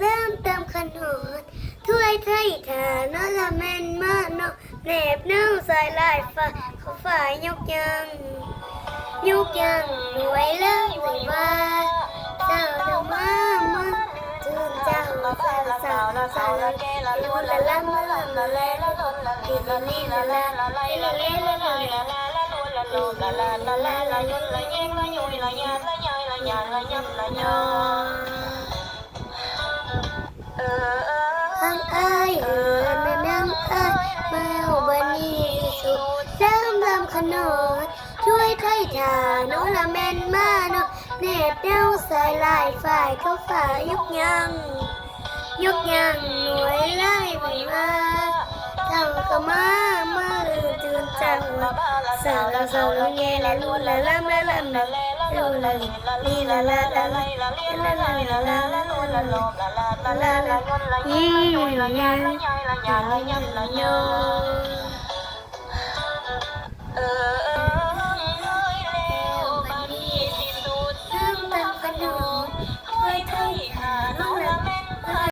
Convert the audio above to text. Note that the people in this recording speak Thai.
ริ่มเติมขนมถ้วยไทยฐานนละแม่นมากเนาะแหนบเน่าสายลายฟ้าเขาฝ่ายยกยังหน่วยเลิกหรือว่าเจ้าเดิมมาจืนเจ้าสาวละแกละลูละละมือละแลละลนละลีละลีละละละไลละเลละลอยละละละลูละโลละละละละละยนละแยงละยุยละยาละยายละยาละยำละยอข้างอ้ายแม่น้ำอ้ายมาบันนี้สุดเริ่มขนมช่วยไทยฐานโนละแม่นมาเนาะเน็บเน่าสายลายฝ่ายเขาฝ่ายยกยังหน่วยไล่ไปมาเจ้าก็มาตื่นจังสาวละแงละลูละละละละละลูละลีละละละละละละละละละละลูละลมละละละละละยนละยละยละยละยละยำละย